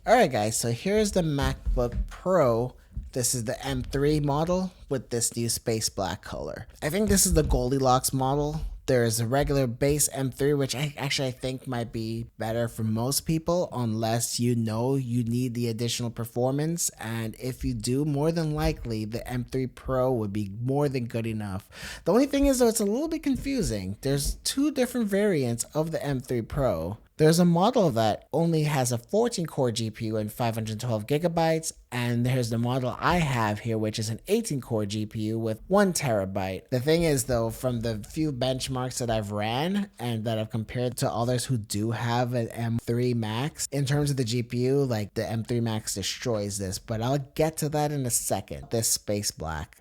Alright guys, so here's the MacBook Pro. This is the M3 model with this new space black color. I think this is the Goldilocks model. There's a regular base M3, which I think might be better for most people unless you know you need the additional performance. And if you do, more than likely the M3 Pro would be more than good enough. The only thing is though, it's a little bit confusing. There's two different variants of the M3 Pro. There's a model that only has a 14 core GPU and 512 gigabytes, and there's the model I have here, which is an 18 core GPU with 1 terabyte. The thing is, though, from the few benchmarks that I've ran and that I've compared to others who do have an M3 Max, in terms of the GPU, like the M3 Max destroys this, but I'll get to that in a second. This space black.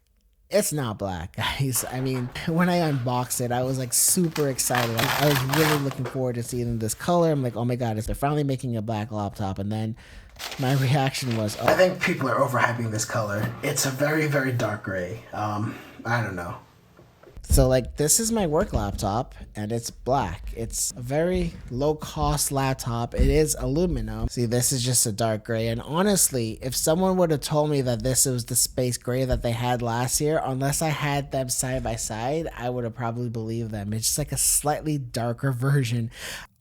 It's not black, guys. I mean, when I unboxed it, I was like super excited. I was really looking forward to seeing this color. I'm like, oh my god, they're finally making a black laptop. And then my reaction was, oh. I think people are overhyping this color. It's a very, very dark gray. I don't know. So like this is my work laptop and it's black. It's a very low cost laptop. It is aluminum. See, this is just a dark gray. And honestly, if someone would have told me that this was the space gray that they had last year, unless I had them side by side, I would have probably believed them. It's just like a slightly darker version.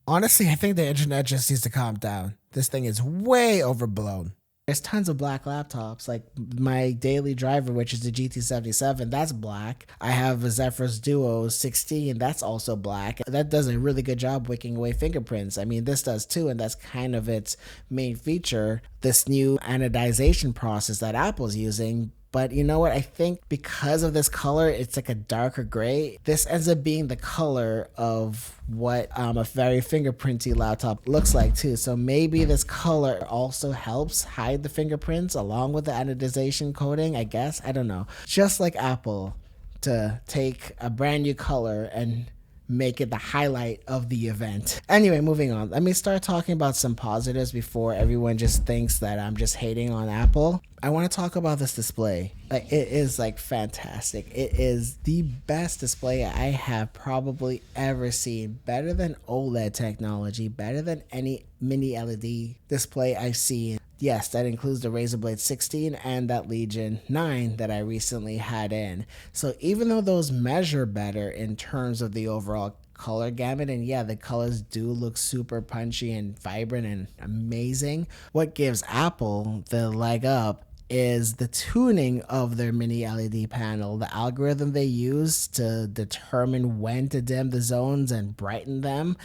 Honestly, I think the internet just needs to calm down. This thing is way overblown. There's tons of black laptops, like my daily driver, which is the GT77, that's black. I have a Zephyrus Duo 16, that's also black. That does a really good job wicking away fingerprints. I mean, this does too, and that's kind of its main feature, this new anodization process that Apple's using. But you know what? I think because of this color, it's like a darker gray. This ends up being the color of what a very fingerprinty laptop looks like too. So maybe this color also helps hide the fingerprints along with the anodization coating, I guess. I don't know. Just like Apple to take a brand new color and make it the highlight of the event. Anyway, moving on. Let me start talking about some positives before everyone just thinks that I'm just hating on Apple. I want to talk about this display. Like, it is like fantastic. It is the best display I have probably ever seen. Better than OLED technology, better than any mini LED display I've seen. Yes, that includes the Razer Blade 16 and that Legion 9 that I recently had in. So even though those measure better in terms of the overall color gamut, and yeah, the colors do look super punchy and vibrant and amazing, what gives Apple the leg up is the tuning of their mini LED panel. The algorithm they use to determine when to dim the zones and brighten them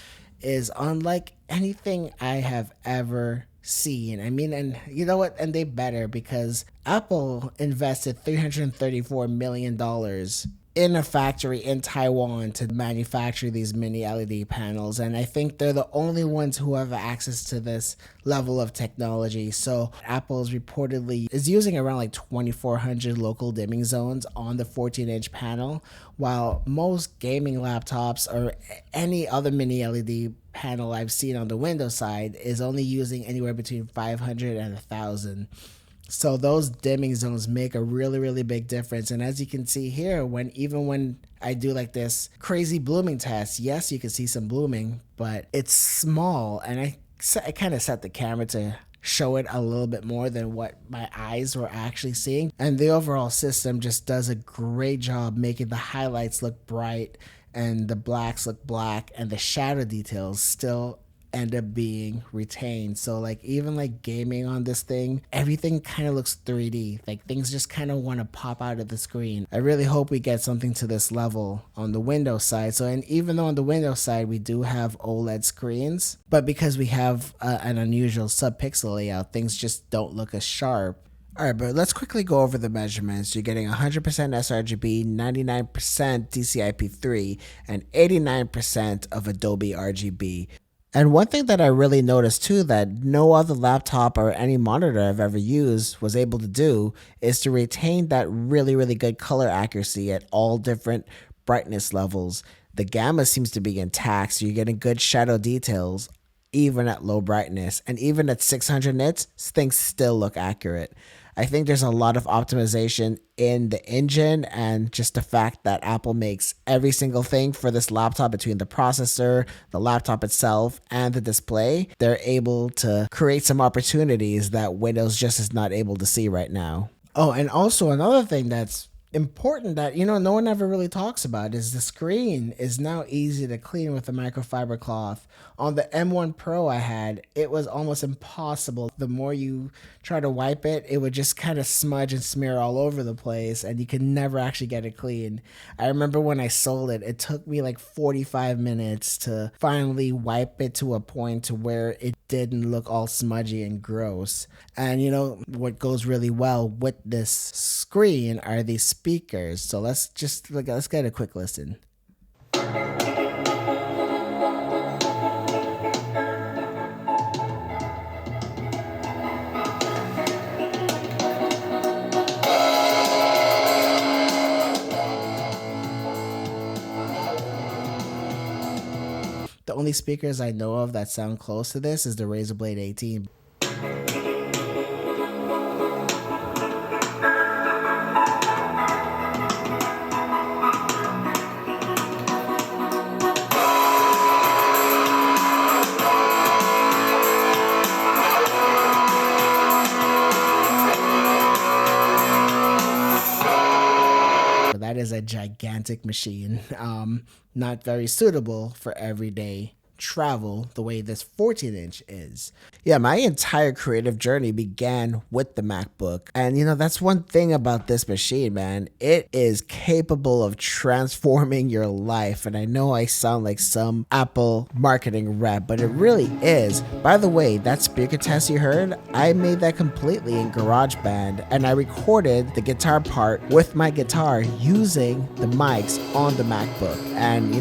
is unlike anything I have ever seen. I mean, and you know what? And they better, because Apple invested $334 million in a factory in Taiwan to manufacture these mini LED panels. And I think they're the only ones who have access to this level of technology. So Apple is reportedly is using around like 2,400 local dimming zones on the 14-inch panel, while most gaming laptops or any other mini LED panel I've seen on the Windows side is only using anywhere between 500 and 1,000. So those dimming zones make a really, really big difference. And as you can see here, even when I do like this crazy blooming test, yes, you can see some blooming, but it's small. And I kind of set the camera to show it a little bit more than what my eyes were actually seeing. And the overall system just does a great job making the highlights look bright and the blacks look black, and the shadow details still end up being retained. So like even like gaming on this thing, everything kind of looks 3D. Like things just kind of want to pop out of the screen. I really hope we get something to this level on the Windows side. So, and even though on the Windows side we do have OLED screens, but because we have an unusual sub-pixel layout, things just don't look as sharp. Alright, but let's quickly go over the measurements. You're getting 100% sRGB, 99% DCI-P3, and 89% of Adobe RGB. And one thing that I really noticed too that no other laptop or any monitor I've ever used was able to do is to retain that really, really good color accuracy at all different brightness levels. The gamma seems to be intact, so you're getting good shadow details even at low brightness. And even at 600 nits, things still look accurate. I think there's a lot of optimization in the engine and just the fact that Apple makes every single thing for this laptop between the processor, the laptop itself, and the display. They're able to create some opportunities that Windows just is not able to see right now. Oh, and also another thing that's important that no one ever really talks about is the screen is now easy to clean with a microfiber cloth. On the M1 Pro I had, it was almost impossible. The more you try to wipe it, it would just kind of smudge and smear all over the place, and you could never actually get it clean. I remember when I sold it, it took me like 45 minutes to finally wipe it to a point to where it didn't look all smudgy and gross. And what goes really well with this screen are these speakers. So let's get a quick listen. The only speakers I know of that sound close to this is the Razer Blade 18. That is a gigantic machine. Not very suitable for everyday travel the way this 14-inch is. Yeah, my entire creative journey began with the MacBook. And that's one thing about this machine, man. It is capable of transforming your life. And I know I sound like some Apple marketing rep, but it really is. By the way, that speaker test you heard, I made that completely in GarageBand, and I recorded the guitar part with my guitar using the mics on the MacBook. And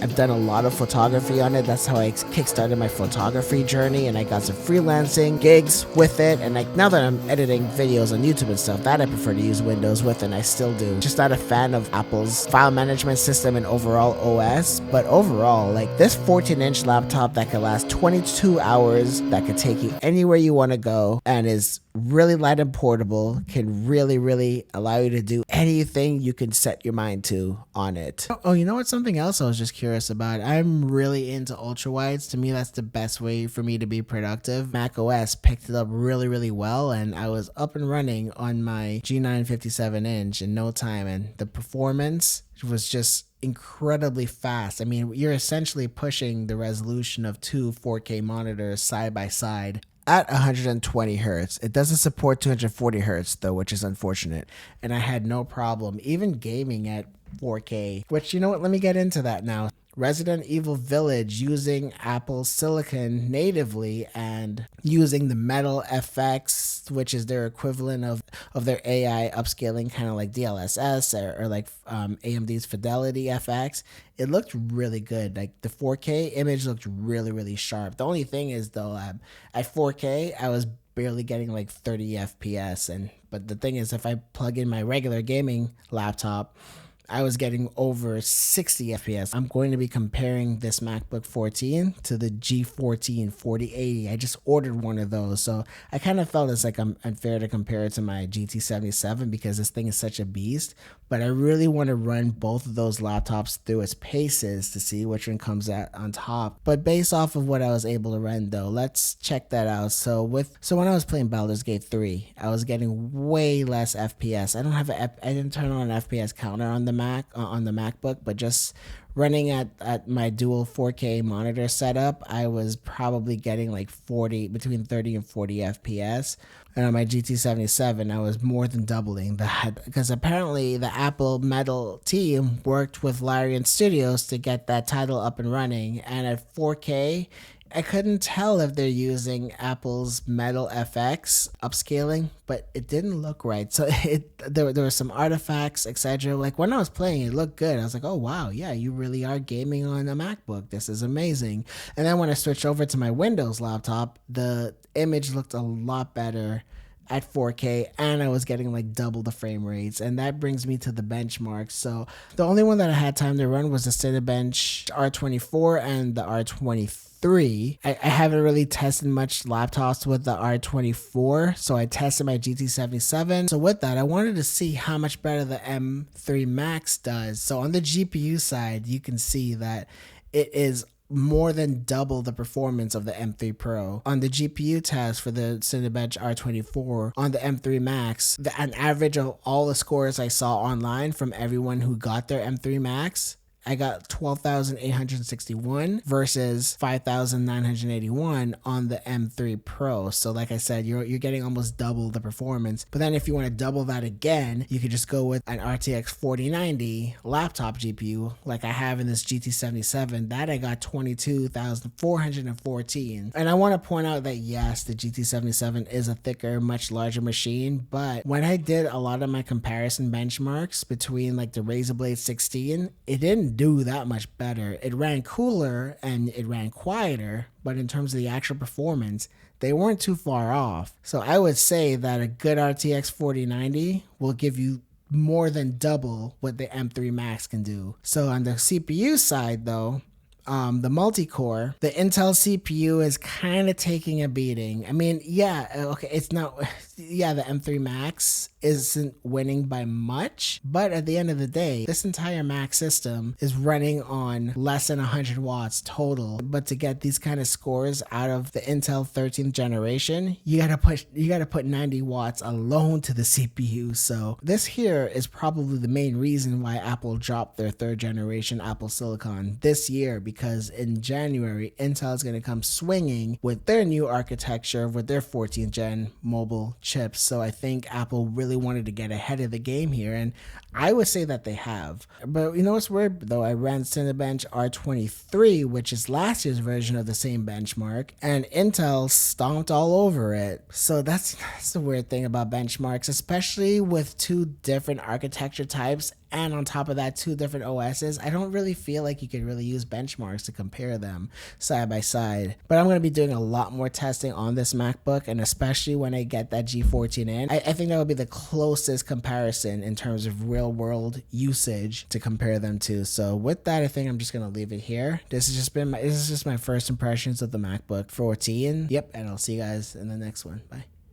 I've done a lot of photography on it. That's how I kickstarted my photography journey, and I got some freelancing gigs with it. And now that I'm editing videos on YouTube and stuff, that I prefer to use Windows with, and I still do. Just not a fan of Apple's file management system and overall OS, but overall, this 14-inch laptop that could last 22 hours, that could take you anywhere you want to go, and is really light and portable, can really allow you to do anything you can set your mind to on it. Oh, you know what? Something else I was just curious about. I'm really into ultra wides. To me, that's the best way for me to be productive. Mac OS picked it up really well, and I was up and running on my G9 57-inch in no time, and the performance was just incredibly fast. I mean, you're essentially pushing the resolution of two 4K monitors side by side at 120 hertz. It doesn't support 240 hertz though, which is unfortunate. And I had no problem even gaming at 4K, which let me get into that now. Resident Evil Village using Apple Silicon natively and using the Metal FX, which is their equivalent of their AI upscaling, kind of like DLSS or like AMD's Fidelity FX. It looked really good. Like the 4K image looked really sharp. The only thing is though, at 4K, I was barely getting like 30 FPS. But the thing is, if I plug in my regular gaming laptop, I was getting over 60 FPS. I'm going to be comparing this MacBook 14 to the G14 4080. I just ordered one of those, so I kind of felt it's like unfair to compare it to my GT77 because this thing is such a beast. But I really want to run both of those laptops through its paces to see which one comes out on top. But based off of what I was able to run though, let's check that out. So when I was playing Baldur's Gate 3, I was getting way less FPS. I didn't turn on an FPS counter on the MacBook, but just running at my dual 4K monitor setup, I was probably getting like between 30 and 40 FPS. And on my GT77, I was more than doubling that because apparently the Apple Metal team worked with Larian Studios to get that title up and running. And at 4K, I couldn't tell if they're using Apple's Metal FX upscaling, but it didn't look right. So there were some artifacts, etc. Like when I was playing, it looked good. I was like, oh wow, yeah, you really are gaming on a MacBook. This is amazing. And then when I switched over to my Windows laptop, the image looked a lot better at 4K, and I was getting like double the frame rates. And that brings me to the benchmarks. So the only one that I had time to run was the Cinebench R24 and the R23. M3. I haven't really tested much laptops with the R24, so I tested my GT77. So with that, I wanted to see how much better the M3 Max does. So on the GPU side, you can see that it is more than double the performance of the M3 Pro. On the GPU test for the Cinebench R24 on the M3 Max, an average of all the scores I saw online from everyone who got their M3 Max, I got 12,861 versus 5,981 on the M3 Pro. So like I said, you're getting almost double the performance. But then if you want to double that again, you could just go with an RTX 4090 laptop GPU like I have in this GT77. That I got 22,414. And I want to point out that yes, the GT77 is a thicker, much larger machine, but when I did a lot of my comparison benchmarks between like the Razer Blade 16, it didn't do that much better. It ran cooler and it ran quieter, but in terms of the actual performance, they weren't too far off. So I would say that a good RTX 4090 will give you more than double what the M3 Max can do. So on the CPU side though, the multi-core, the Intel CPU is kind of taking a beating. I mean, yeah, okay, it's not, yeah, the M3 Max isn't winning by much, but at the end of the day, this entire Mac system is running on less than 100 watts total. But to get these kind of scores out of the Intel 13th generation, you gotta put 90 watts alone to the CPU. So this here is probably the main reason why Apple dropped their 3rd generation Apple Silicon this year, because in January, Intel is gonna come swinging with their new architecture with their 14th gen mobile chips. So I think Apple really wanted to get ahead of the game here, and I would say that they have. But you know what's weird though? I ran Cinebench R23, which is last year's version of the same benchmark, and Intel stomped all over it. So that's the weird thing about benchmarks, especially with 2 different architecture types, and on top of that 2 different OSs. I don't really feel like you can really use benchmarks to compare them side by side. But I'm going to be doing a lot more testing on this MacBook, and especially when I get that G14 in, I think that would be the closest comparison in terms of real world usage to compare them to. So with that, I think I'm just going to leave it here. This is just my first impressions of the MacBook 14. Yep, and I'll see you guys in the next one. Bye.